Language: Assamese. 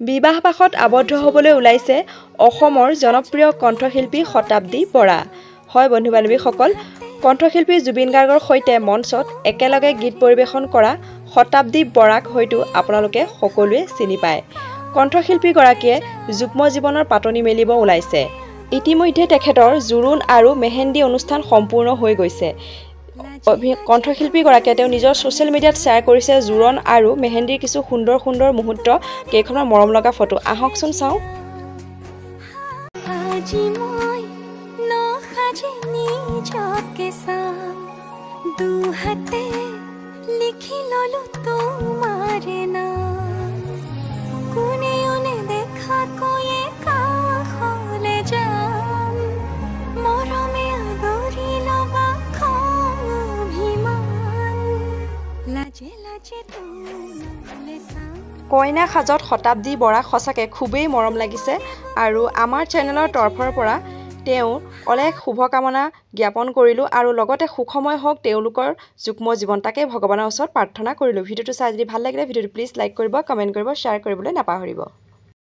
বিবাহপাশত আবদ্ধ হ'বলৈ ওলাইছে অসমৰ জনপ্ৰিয় কণ্ঠশিল্পী শতাব্দী বৰা। হয় বন্ধু বান্ধৱীসকল, কণ্ঠশিল্পী জুবিন গাৰ্গৰ সৈতে মঞ্চত একেলগে গীত পৰিৱেশন কৰা শতাব্দী বৰাক হয়তো আপোনালোকে সকলোৱে চিনি পায়। কণ্ঠশিল্পীগৰাকীয়ে যুগ্ম জীৱনৰ পাতনি মেলিব ওলাইছে। ইতিমধ্যে তেখেতৰ জোৰোণ আৰু মেহেন্দী অনুষ্ঠান সম্পূৰ্ণ হৈ গৈছে। কণ্ঠশিল্পীগৰাকীয়ে তেওঁ নিজৰ ছ'চিয়েল মিডিয়াত শ্বেয়াৰ কৰিছে জোৰোণ আৰু মেহেন্দীৰ কিছু সুন্দৰ সুন্দৰ মুহূৰ্ত, কেইখনমান মৰম লগা ফটো। আহকচোন চাওঁ। কইনা সাজত শতাব্দী বৰাক সঁচাকৈ খুবেই মৰম লাগিছে আৰু আমাৰ চেনেলৰ তৰফৰ পৰা তেওঁ অলেখ শুভকামনা জ্ঞাপন কৰিলোঁ আৰু লগতে সুখময় হওক তেওঁলোকৰ যুগ্ম জীৱন, তাকে ভগৱানৰ ওচৰত প্ৰাৰ্থনা কৰিলোঁ। ভিডিঅ'টো চাই যদি ভাল লাগিলে ভিডিঅ'টো প্লিজ লাইক কৰিব, কমেণ্ট কৰিব, শ্বেয়াৰ কৰিবলৈ নাপাহৰিব।